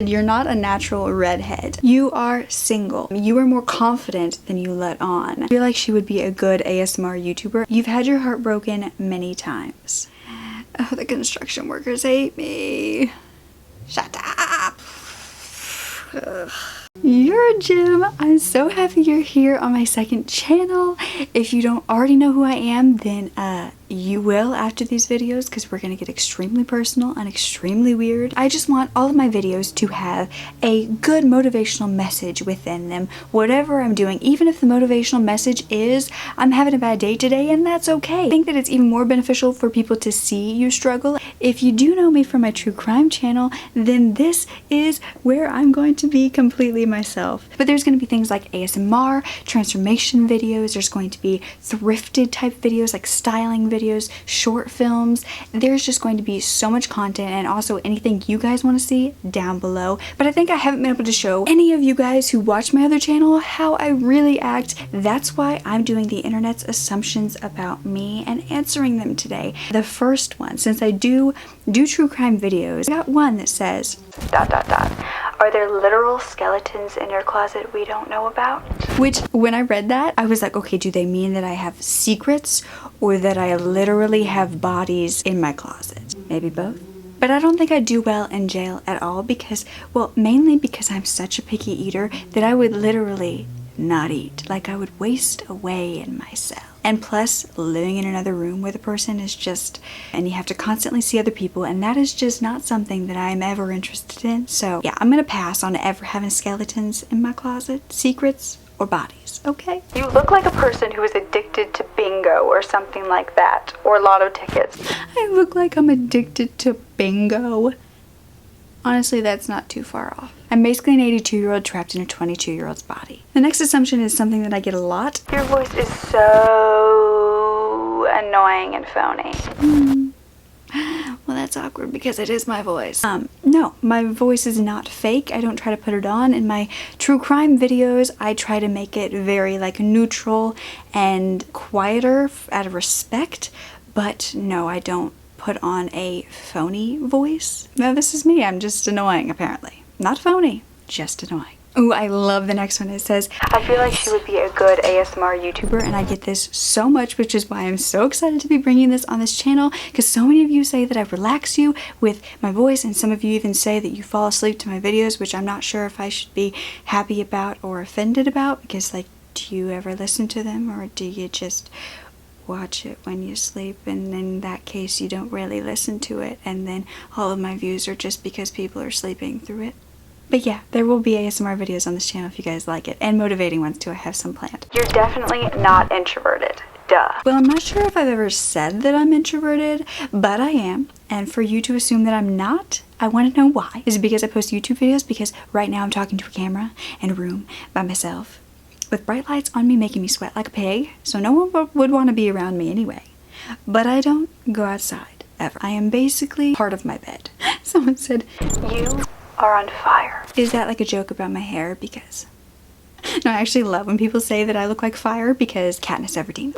You're not a natural redhead. You are single. You are more confident than you let on. I feel like she would be a good ASMR YouTuber. You've had your heart broken many times. Oh, the construction workers hate me. Shut up. Ugh. You're a gem. I'm so happy you're here on my second channel. If you don't already know who I am, then you will after these videos, because we're gonna get extremely personal and extremely weird. I just want all of my videos to have a good motivational message within them, whatever I'm doing, even if the motivational message is I'm having a bad day today, and that's okay. I think that it's even more beneficial for people to see you struggle. If you do know me from my true crime channel, then this is where I'm going to be completely myself. But there's going to be things like ASMR, transformation videos, there's going to be thrifted type videos like styling videos, short films. There's just going to be so much content, and also anything you guys want to see down below. But I think I haven't been able to show any of you guys who watch my other channel how I really act. That's why I'm doing the internet's assumptions about me and answering them today. The first one, since I do true crime videos, I got one that says ... Are there literal skeletons in your closet we don't know about? Which, when I read that, I was like, okay, do they mean that I have secrets, or that I literally have bodies in my closet? Maybe both. But I don't think I'd do well in jail at all because, well, mainly because I'm such a picky eater that I would literally not eat. Like, I would waste away in my cell. And plus, living in another room with a person is just, and you have to constantly see other people, and that is just not something that I'm ever interested in. So yeah, I'm gonna pass on ever having skeletons in my closet, secrets, or bodies, okay? You look like a person who is addicted to bingo or something like that, or lotto tickets. I look like I'm addicted to bingo. Honestly, that's not too far off. I'm basically an 82-year-old trapped in a 22-year-old's body. The next assumption is something that I get a lot. Your voice is so annoying and phony. Well, that's awkward because it is my voice. No, my voice is not fake. I don't try to put it on. In my true crime videos, I try to make it very like neutral and quieter out of respect. But no, I don't put on a phony voice. No, this is me. I'm just annoying, apparently. Not phony, just annoying. Ooh, I love the next one. It says, I feel like she would be a good ASMR YouTuber, and I get this so much, which is why I'm so excited to be bringing this on this channel, because so many of you say that I relax you with my voice, and some of you even say that you fall asleep to my videos, which I'm not sure if I should be happy about or offended about, because, like, do you ever listen to them, or do you just watch it when you sleep? And in that case, you don't really listen to it, and then all of my views are just because people are sleeping through it. But yeah, there will be ASMR videos on this channel if you guys like it, and motivating ones too. I have some planned. You're definitely not introverted. Duh. Well, I'm not sure if I've ever said that I'm introverted, but I am. And for you to assume that I'm not, I want to know why. Is it because I post YouTube videos? Because right now I'm talking to a camera in a room by myself with bright lights on me making me sweat like a pig, so no one would want to be around me anyway. But I don't go outside, ever. I am basically part of my bed. Someone said, you are on fire. Is that like a joke about my hair? Because no, I actually love when people say that I look like fire, because Katniss Everdeen.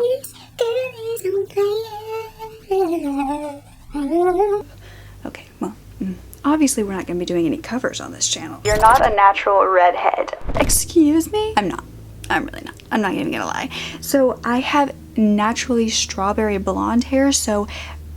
Okay, well, obviously we're not going to be doing any covers on this channel. You're not a natural redhead. Excuse me? I'm not. I'm really not. I'm not even gonna lie. So I have naturally strawberry blonde hair, so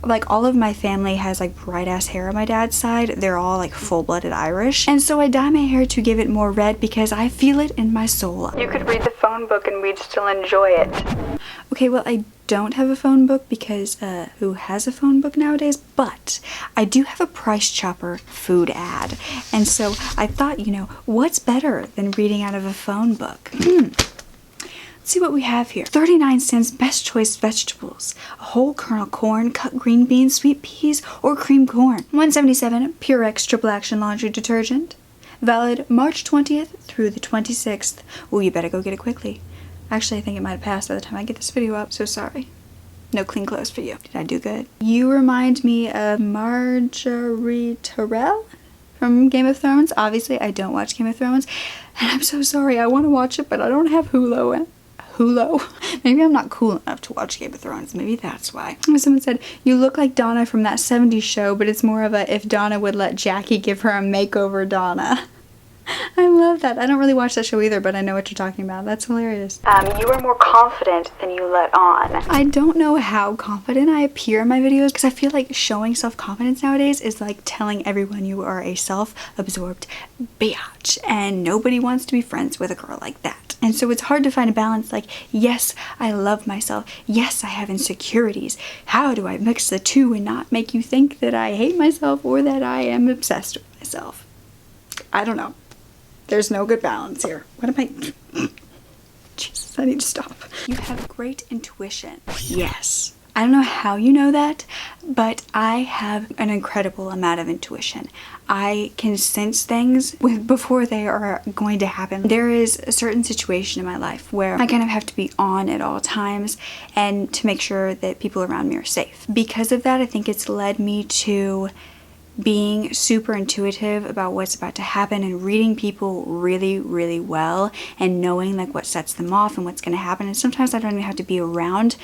like all of my family has like bright ass hair on my dad's side. They're all like full-blooded Irish, and so I dye my hair to give it more red because I feel it in my soul. You could read the phone book and we'd still enjoy it. Okay, well, I don't have a phone book because who has a phone book nowadays? But I do have a Price Chopper food ad, and so I thought, you know, what's better than reading out of a phone book? Let's see what we have here. 39 cents best choice vegetables. A whole kernel corn, cut green beans, sweet peas, or cream corn. 177 Purex triple action laundry detergent. Valid March 20th through the 26th. Ooh, you better go get it quickly. Actually, I think it might have passed by the time I get this video up, so sorry. No clean clothes for you. Did I do good? You remind me of Marjorie Terrell from Game of Thrones. Obviously, I don't watch Game of Thrones, and I'm so sorry. I want to watch it, but I don't have Hulu. Hulu. Maybe I'm not cool enough to watch Game of Thrones. Maybe that's why. Someone said, you look like Donna from that 70s show, but it's more of a if Donna would let Jackie give her a makeover Donna. I love that. I don't really watch that show either, but I know what you're talking about. That's hilarious. You are more confident than you let on. I don't know how confident I appear in my videos because I feel like showing self-confidence nowadays is like telling everyone you are a self-absorbed bitch and nobody wants to be friends with a girl like that. And so it's hard to find a balance like, yes, I love myself. Yes, I have insecurities. How do I mix the two and not make you think that I hate myself or that I am obsessed with myself? I don't know. There's no good balance here. What am I? Jesus, I need to stop. You have great intuition. Yes. I don't know how you know that, but I have an incredible amount of intuition. I can sense things before they are going to happen. There is a certain situation in my life where I kind of have to be on at all times and to make sure that people around me are safe. Because of that, I think it's led me to being super intuitive about what's about to happen and reading people really, really well and knowing like what sets them off and what's going to happen. And sometimes I don't even have to be around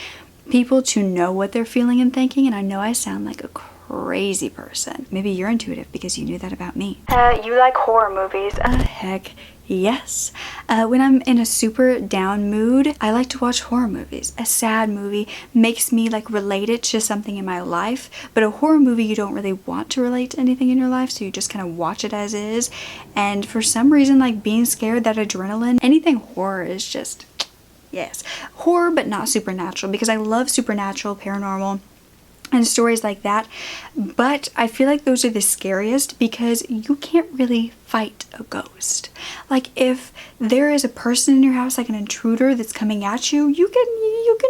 people to know what they're feeling and thinking. And I know I sound like a crazy person. Maybe you're intuitive because you knew that about me. You like horror movies? Heck yes. When I'm in a super down mood, I like to watch horror movies. A sad movie makes me like relate it to something in my life, but a horror movie you don't really want to relate to anything in your life, so you just kind of watch it as is. And for some reason, like being scared, that adrenaline, anything horror is just, yes. Horror, but not supernatural, because I love supernatural, paranormal, and stories like that, but I feel like those are the scariest because you can't really fight a ghost. Like if there is a person in your house, like an intruder that's coming at you, you can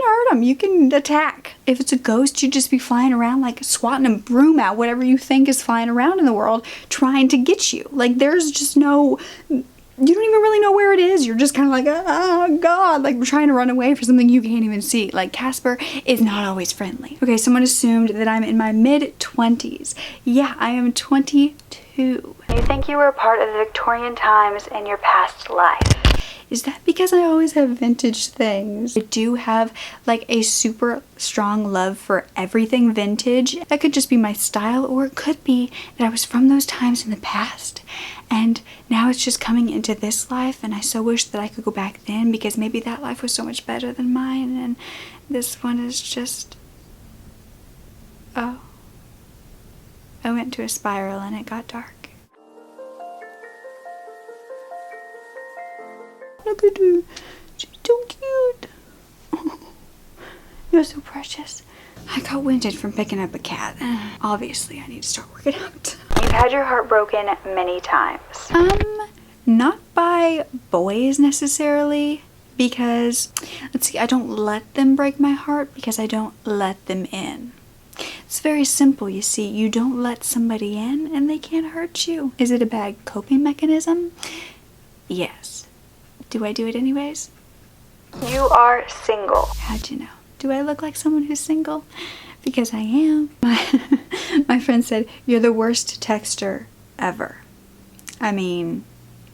hurt them, you can attack. If it's a ghost, you'd just be flying around like swatting a broom at whatever you think is flying around in the world trying to get you. Like there's just no, you don't even really know where it is. You're just kind of like, oh God, like we're trying to run away for something you can't even see. Like Casper is not always friendly. Okay, someone assumed that I'm in my mid-20s. Yeah, I am 22. You think you were a part of the Victorian times in your past life. Is that because I always have vintage things? I do have like a super strong love for everything vintage. That could just be my style, or it could be that I was from those times in the past and now it's just coming into this life, and I so wish that I could go back then because maybe that life was so much better than mine and this one is just, oh, I went to a spiral and it got dark. Look at her. She's so cute. You're so precious. I got winded from picking up a cat. Obviously, I need to start working out. You've had your heart broken many times. Not by boys necessarily, because, let's see, I don't let them break my heart because I don't let them in. It's very simple, you see. You don't let somebody in and they can't hurt you. Is it a bad coping mechanism? Yes. Do I do it anyways? You are single. How'd you know? Do I look like someone who's single? Because I am. My friend said, you're the worst texter ever. I mean,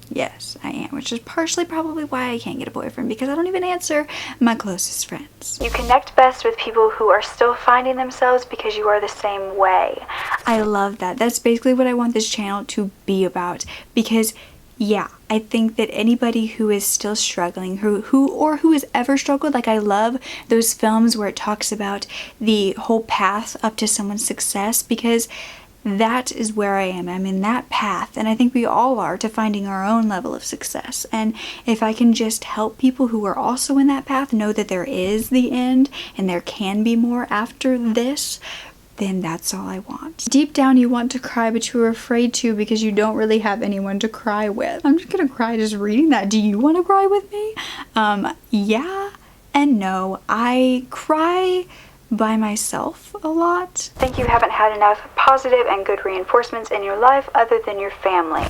yes, I am, which is partially probably why I can't get a boyfriend, because I don't even answer my closest friends. You connect best with people who are still finding themselves because you are the same way. I love that. That's basically what I want this channel to be about, because yeah, I think that anybody who is still struggling, who has ever struggled, like I love those films where it talks about the whole path up to someone's success, because that is where I am. I'm in that path, and I think we all are, to finding our own level of success. And if I can just help people who are also in that path know that there is the end and there can be more after this, then that's all I want. Deep down you want to cry, but you're afraid to because you don't really have anyone to cry with. I'm just gonna cry just reading that. Do you want to cry with me? Yeah and no. I cry by myself a lot. I think you haven't had enough positive and good reinforcements in your life other than your family.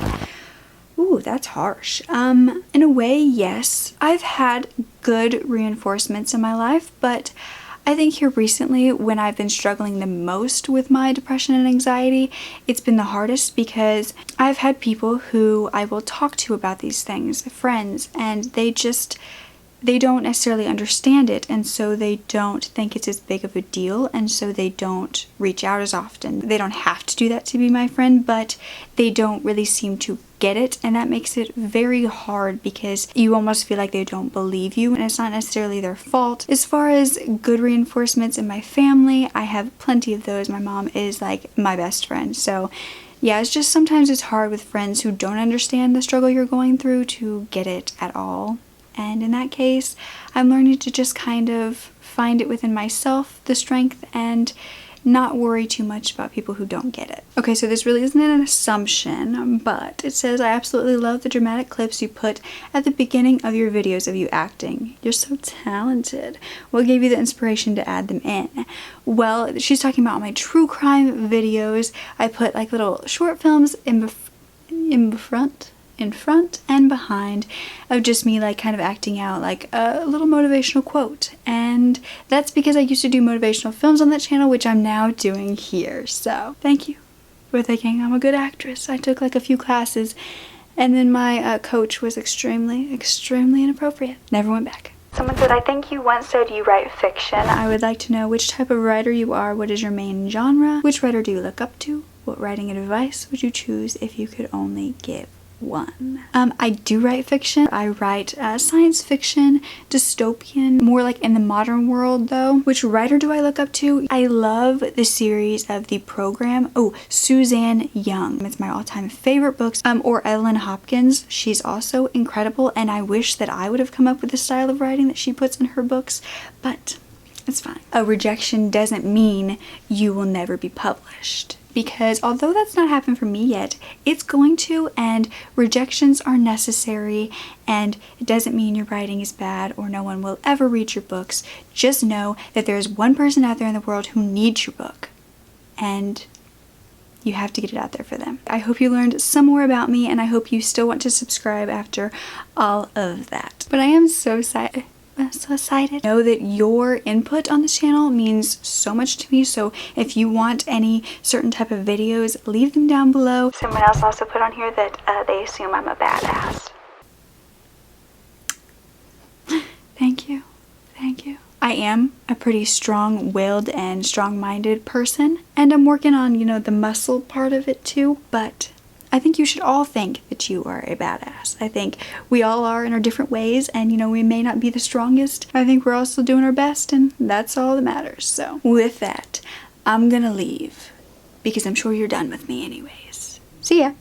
Ooh, that's harsh. In a way, yes. I've had good reinforcements in my life, but I think here recently, when I've been struggling the most with my depression and anxiety, it's been the hardest because I've had people who I will talk to about these things, friends, and they they don't necessarily understand it, and so they don't think it's as big of a deal, and so they don't reach out as often. They don't have to do that to be my friend, but they don't really seem to get it, and that makes it very hard because you almost feel like they don't believe you, and it's not necessarily their fault. As far as good reinforcements in my family, I have plenty of those. My mom is like my best friend, so yeah, it's just sometimes it's hard with friends who don't understand the struggle you're going through to get it at all. And in that case, I'm learning to just kind of find it within myself, the strength, and not worry too much about people who don't get it. Okay, so this really isn't an assumption, but it says, I absolutely love the dramatic clips you put at the beginning of your videos of you acting. You're so talented. What gave you the inspiration to add them in? Well, she's talking about my true crime videos. I put like little short films in front and behind of just me like kind of acting out like a little motivational quote, and that's because I used to do motivational films on that channel, which I'm now doing here. So thank you for thinking I'm a good actress. I took like a few classes, and then my coach was extremely inappropriate. Never went back. Someone said, I think you once said you write fiction. I would like to know which type of writer you are. What is your main genre? Which writer do you look up to? What writing advice would you choose if you could only give one? I do write fiction. I write science fiction, dystopian, more like in the modern world though. Which writer do I look up to? I love the series of The Program. Oh, Suzanne Young. It's my all-time favorite books. Or Ellen Hopkins. She's also incredible, and I wish that I would have come up with the style of writing that she puts in her books, but it's fine. A rejection doesn't mean you will never be published, because although that's not happened for me yet, it's going to, and rejections are necessary, and it doesn't mean your writing is bad or no one will ever read your books. Just know that there's one person out there in the world who needs your book, and you have to get it out there for them. I hope you learned some more about me, and I hope you still want to subscribe after all of that. But I am so excited. I'm so excited. Know that your input on this channel means so much to me, so if you want any certain type of videos, leave them down below. Someone else also put on here that they assume I'm a badass. Thank you. Thank you. I am a pretty strong-willed and strong-minded person, and I'm working on, you know, the muscle part of it too, but I think you should all think that you are a badass. I think we all are in our different ways, and you know, we may not be the strongest. I think we're all still doing our best, and that's all that matters. So with that, I'm gonna leave because I'm sure you're done with me anyways. See ya.